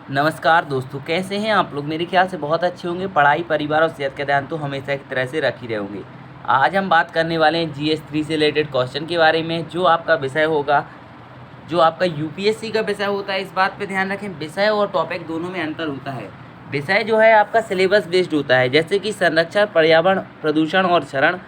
नमस्कार दोस्तों, कैसे हैं आप लोग। मेरे ख्याल से बहुत अच्छे होंगे। पढ़ाई, परिवार और सेहत का ध्यान तो हमेशा एक तरह से रख ही रहे होंगे। आज हम बात करने वाले हैं GS3 से रिलेटेड क्वेश्चन के बारे में, जो आपका विषय होगा, जो आपका यूपीएससी का विषय होता है। इस बात पे ध्यान रखें, विषय और टॉपिक दोनों में अंतर होता है। विषय जो है आपका सिलेबस बेस्ड होता है, जैसे कि संरक्षण, पर्यावरण, प्रदूषण और क्षरण,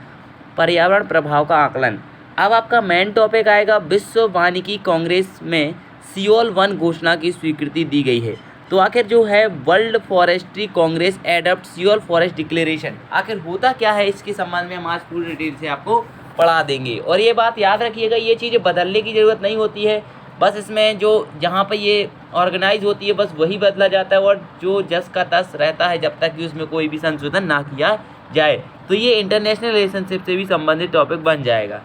पर्यावरण प्रभाव का आकलन। अब आपका मेन टॉपिक आएगा, विश्व वानिकी कांग्रेस में सियोल वन घोषणा की स्वीकृति दी गई है। तो आखिर जो है World Forestry Congress adopt Seoul Forest Declaration, आखिर होता क्या है, इसके संबंध में हम आज पूरी डिटेल से आपको पढ़ा देंगे। और ये बात याद रखिएगा, ये चीज़ें बदलने की ज़रूरत नहीं होती है, बस इसमें जो जहाँ पर ये ऑर्गेनाइज होती है बस वही बदला जाता है, और जो जस का तस रहता है जब तक कि उसमें कोई भी संशोधन ना किया जाए। तो ये इंटरनेशनल रिलेशनशिप से भी संबंधित टॉपिक बन जाएगा।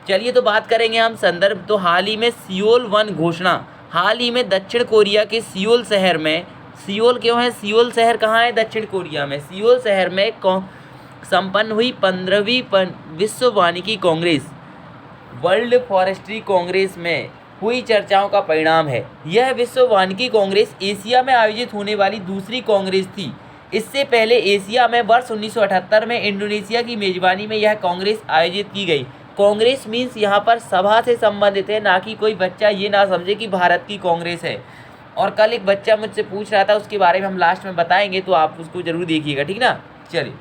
चलिए, तो बात करेंगे हम संदर्भ। तो हाल ही में सियोल वन घोषणा, हाल ही में दक्षिण कोरिया के सियोल शहर में, सियोल क्यों है, सियोल शहर कहाँ है, दक्षिण कोरिया में, सियोल शहर में संपन्न हुई 15वीं विश्व वानिकी कांग्रेस, वर्ल्ड फॉरेस्ट्री कांग्रेस में हुई चर्चाओं का परिणाम है। यह विश्व वानिकी कांग्रेस एशिया में आयोजित होने वाली दूसरी कांग्रेस थी। इससे पहले एशिया में वर्ष 1978 में इंडोनेशिया की मेजबानी में यह कांग्रेस आयोजित की गई। कांग्रेस मीन्स यहाँ पर सभा से संबंधित है, ना कि कोई बच्चा ये ना समझे कि भारत की कांग्रेस है। और कल एक बच्चा मुझसे पूछ रहा था, उसके बारे में हम लास्ट में बताएंगे, तो आप उसको जरूर देखिएगा, ठीक ना। चलिए,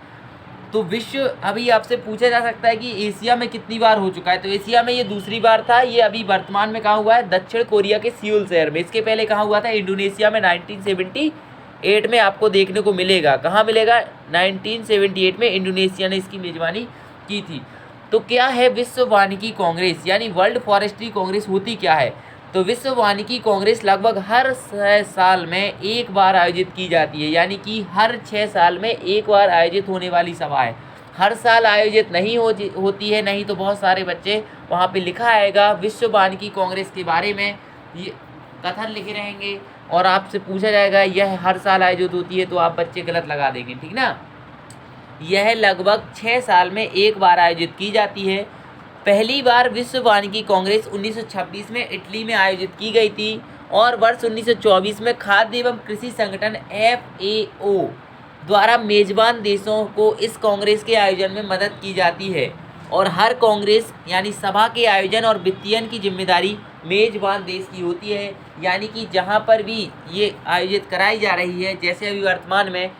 तो विश्व, अभी आपसे पूछा जा सकता है कि एशिया में कितनी बार हो चुका है, तो एशिया में ये दूसरी बार था। ये अभी वर्तमान में कहाँ हुआ है, दक्षिण कोरिया के सियोल शहर में। इसके पहले कहाँ हुआ था, इंडोनेशिया में 1978 में आपको देखने को मिलेगा। कहाँ मिलेगा, 1978 में इंडोनेशिया ने इसकी मेजबानी की थी। तो क्या है विश्व वानिकी कांग्रेस, यानी वर्ल्ड फॉरेस्ट्री कांग्रेस होती क्या है। तो विश्व वानिकी कांग्रेस लगभग हर 6 साल में एक बार आयोजित की जाती है, यानी कि हर 6 साल में एक बार आयोजित होने वाली सभा है। हर साल आयोजित नहीं होती है, नहीं तो बहुत सारे बच्चे वहाँ पे लिखा आएगा विश्व वानिकी कांग्रेस के बारे में, ये कथन लिखे रहेंगे और आपसे पूछा जाएगा यह हर साल आयोजित होती है, तो आप बच्चे गलत लगा देंगे, ठीक ना। यह लगभग 6 साल में एक बार आयोजित की जाती है। पहली बार विश्व वानिकी कांग्रेस 1926 में इटली में आयोजित की गई थी, और वर्ष 1924 में खाद्य एवं कृषि संगठन FAO द्वारा मेजबान देशों को इस कांग्रेस के आयोजन में मदद की जाती है। और हर कांग्रेस यानी सभा के आयोजन और वित्तीयन की जिम्मेदारी मेजबान देश की होती है, यानी कि जहां पर भी ये आयोजित कराई जा रही है, जैसे अभी वर्तमान में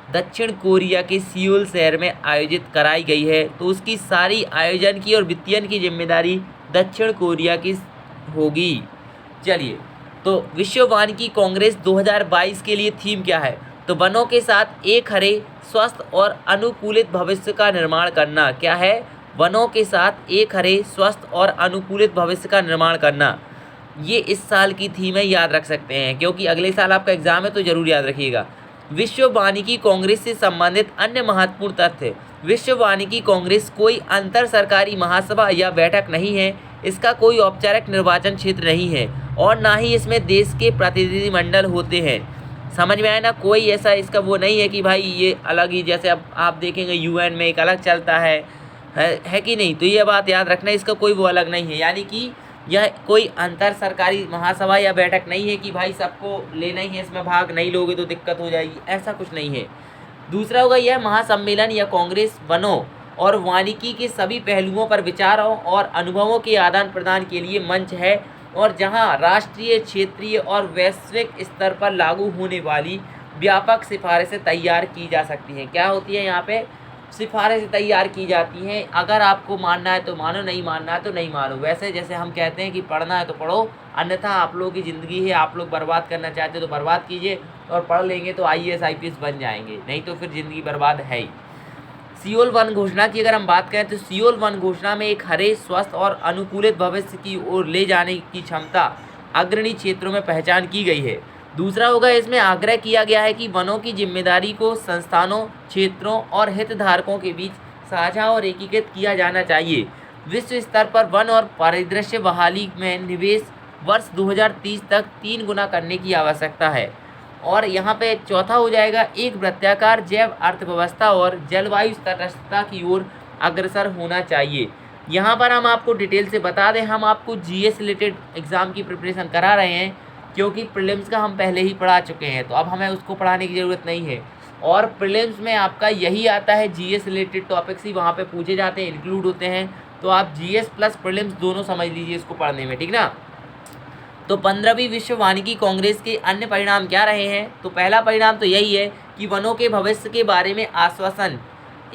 दक्षिण कोरिया के सियोल शहर में आयोजित कराई गई है, तो उसकी सारी आयोजन की और वित्तीयन की जिम्मेदारी दक्षिण कोरिया की होगी। चलिए, तो विश्व वानिकी कांग्रेस 2022 के लिए थीम क्या है, तो वनों के साथ एक हरे, स्वस्थ और अनुकूलित भविष्य का निर्माण करना। क्या है, वनों के साथ एक हरे, स्वस्थ और अनुकूलित भविष्य का निर्माण करना। ये इस साल की थीम है, याद रख सकते हैं, क्योंकि अगले साल आपका एग्जाम है, तो जरूर याद रखिएगा। विश्व वानिकी कांग्रेस से संबंधित अन्य महत्वपूर्ण तथ्य। विश्व वानिकी कांग्रेस कोई अंतर सरकारी महासभा या बैठक नहीं है, इसका कोई औपचारिक निर्वाचन क्षेत्र नहीं है, और ना ही इसमें देश के प्रतिनिधिमंडल होते हैं। समझ में आया ना, कोई ऐसा इसका वो नहीं है कि भाई ये अलग ही, जैसे अब आप देखेंगे UN में एक अलग चलता है कि नहीं। तो ये बात याद रखना, इसका कोई वो अलग नहीं है, यानी कि यह कोई अंतर सरकारी महासभा या बैठक नहीं है कि भाई सबको लेना ही है इसमें भाग, नहीं लोगे तो दिक्कत हो जाएगी, ऐसा कुछ नहीं है। दूसरा होगा, यह महासम्मेलन या कांग्रेस वनों और वानिकी के सभी पहलुओं पर विचारों और अनुभवों के आदान प्रदान के लिए मंच है, और जहां राष्ट्रीय, क्षेत्रीय और वैश्विक स्तर पर लागू होने वाली व्यापक सिफारिशें तैयार की जा सकती हैं। क्या होती है, यहाँ पे सिफारिशें तैयार की जाती हैं। अगर आपको मानना है तो मानो, नहीं मानना है तो नहीं मानो। वैसे जैसे हम कहते हैं कि पढ़ना है तो पढ़ो, अन्यथा आप लोगों की ज़िंदगी है, आप लोग बर्बाद करना चाहते हो तो बर्बाद कीजिए, और पढ़ लेंगे तो IAS IPS बन जाएंगे, नहीं तो फिर ज़िंदगी बर्बाद है ही। सियोल वन घोषणा की अगर हम बात करें, तो सियोल वन घोषणा में एक हरे, स्वस्थ और अनुकूलित भविष्य की ओर ले जाने की क्षमता अग्रणी क्षेत्रों में पहचान की गई है। दूसरा होगा, इसमें आग्रह किया गया है कि वनों की जिम्मेदारी को संस्थानों, क्षेत्रों और हितधारकों के बीच साझा और एकीकृत किया जाना चाहिए। विश्व स्तर पर वन और परिदृश्य बहाली में निवेश वर्ष 2030 तक 3 गुना करने की आवश्यकता है। और यहाँ पे चौथा हो जाएगा, एक वृत्ताकार जैव अर्थव्यवस्था और जलवायु तटस्थता की ओर अग्रसर होना चाहिए। यहाँ पर हम आपको डिटेल से बता दें, हम आपको GS रिलेटेड एग्ज़ाम की प्रिपरेशन करा रहे हैं, क्योंकि प्रीलिम्स का हम पहले ही पढ़ा चुके हैं, तो अब हमें उसको पढ़ाने की ज़रूरत नहीं है। और प्रीलिम्स में आपका यही आता है, जीएस रिलेटेड टॉपिक्स ही वहाँ पे पूछे जाते हैं, इंक्लूड होते हैं। तो आप जीएस प्लस प्रीलिम्स दोनों समझ लीजिए इसको पढ़ने में, ठीक ना। तो 15वीं विश्व वानिकी कांग्रेस के अन्य परिणाम क्या रहे हैं? तो पहला परिणाम तो यही है कि वनों के भविष्य के बारे में आश्वासन,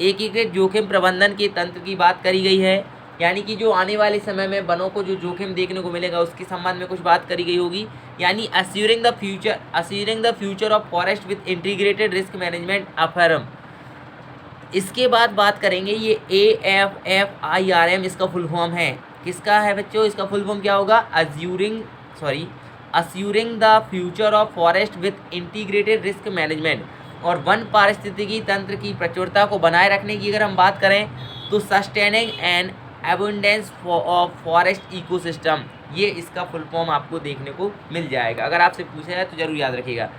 एकीकृत जोखिम प्रबंधन के तंत्र की बात करी गई है, यानी कि जो आने वाले समय में वनों को जो जोखिम देखने को मिलेगा उसके संबंध में कुछ बात करी गई होगी, यानी assuring the future of forest with integrated risk management affirm. इसके बाद बात करेंगे ये AFFIRM, इसका फुल फॉर्म है, किसका है बच्चों? इसका फुल फॉर्म क्या होगा? Assuring the future of forest with integrated risk management. और वन पारिस्थितिकी तंत्र की प्रचुरता को बनाए रखने की अगर हम बात करें तो sustaining and abundance of forest ecosystem, ये इसका फुल फॉर्म आपको देखने को मिल जाएगा। अगर आपसे पूछा जाए तो जरूर याद रखिएगा।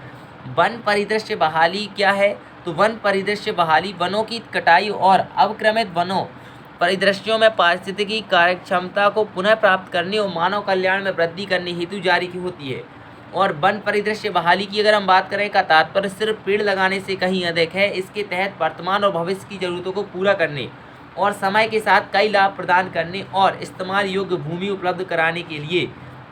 वन परिदृश्य बहाली क्या है? तो वन परिदृश्य बहाली वनों की कटाई और अवक्रमित वनों परिदृश्यों में पारिस्थितिकी कार्यक्षमता को पुनः प्राप्त करने और मानव कल्याण में वृद्धि करने हेतु जारी की होती है। और वन परिदृश्य बहाली की अगर हम बात करें का तात्पर्य सिर्फ पेड़ लगाने से कहीं अधिक है। इसके तहत वर्तमान और भविष्य की जरूरतों को पूरा करने और समय के साथ कई लाभ प्रदान करने और इस्तेमाल योग्य भूमि उपलब्ध कराने के लिए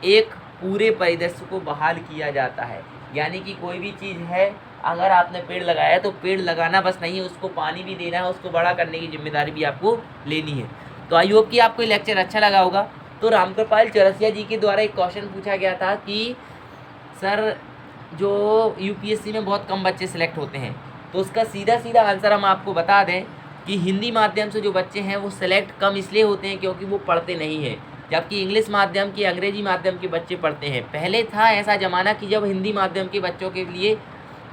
एक पूरे परिदृश्य को बहाल किया जाता है। यानी कि कोई भी चीज़ है, अगर आपने पेड़ लगाया है तो पेड़ लगाना बस नहीं है, उसको पानी भी देना है, उसको बड़ा करने की जिम्मेदारी भी आपको लेनी है। तो आई होप कि आपको ये लेक्चर अच्छा लगा होगा। तो रामकृपाल चौरसिया जी के द्वारा एक क्वेश्चन पूछा गया था कि सर जो यूपीएससी में बहुत कम बच्चे सिलेक्ट होते हैं, तो उसका सीधा सीधा आंसर हम आपको बता दें कि हिंदी माध्यम से जो बच्चे हैं वो सिलेक्ट कम इसलिए होते हैं क्योंकि वो पढ़ते नहीं हैं, जबकि इंग्लिश माध्यम के, अंग्रेजी माध्यम के बच्चे पढ़ते हैं। पहले था ऐसा ज़माना कि जब हिंदी माध्यम के बच्चों के लिए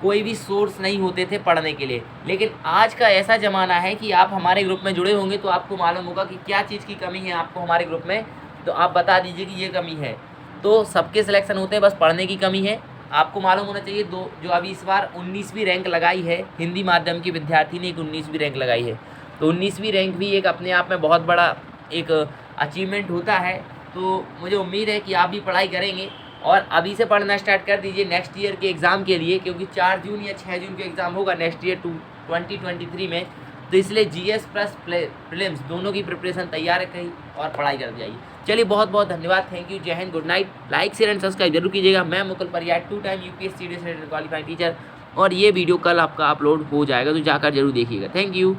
कोई भी सोर्स नहीं होते थे पढ़ने के लिए, लेकिन आज का ऐसा ज़माना है कि आप हमारे ग्रुप में जुड़े होंगे तो आपको मालूम होगा कि क्या चीज़ की कमी है आपको हमारे ग्रुप में, तो आप बता दीजिए कि ये कमी है। तो सबके सिलेक्शन होते हैं, बस पढ़ने की कमी है। आपको मालूम होना चाहिए जो अभी इस बार 19वीं रैंक लगाई है हिंदी माध्यम की विद्यार्थी ने, एक 19वीं रैंक लगाई है। तो 19वीं रैंक भी एक अपने आप में बहुत बड़ा एक अचीवमेंट होता है। तो मुझे उम्मीद है कि आप भी पढ़ाई करेंगे और अभी से पढ़ना स्टार्ट कर दीजिए नेक्स्ट ईयर के एग्ज़ाम के लिए, क्योंकि 4 जून या 6 जून के एग्ज़ाम होगा नेक्स्ट ईयर 2023 में। तो इसलिए जीएस प्लस प्रीलिम्स दोनों की प्रिपरेशन तैयार रखें और पढ़ाई कर जाइए। चलिए बहुत बहुत धन्यवाद, थैंक यू, जय Hind, good night. Like share and subscribe जरूर कीजिएगा। मैं Mukul Pariyar, 2 time UPSC qualified teacher, और ये वीडियो कल आपका अपलोड हो जाएगा, तो जाकर जरूर देखिएगा। Thank you.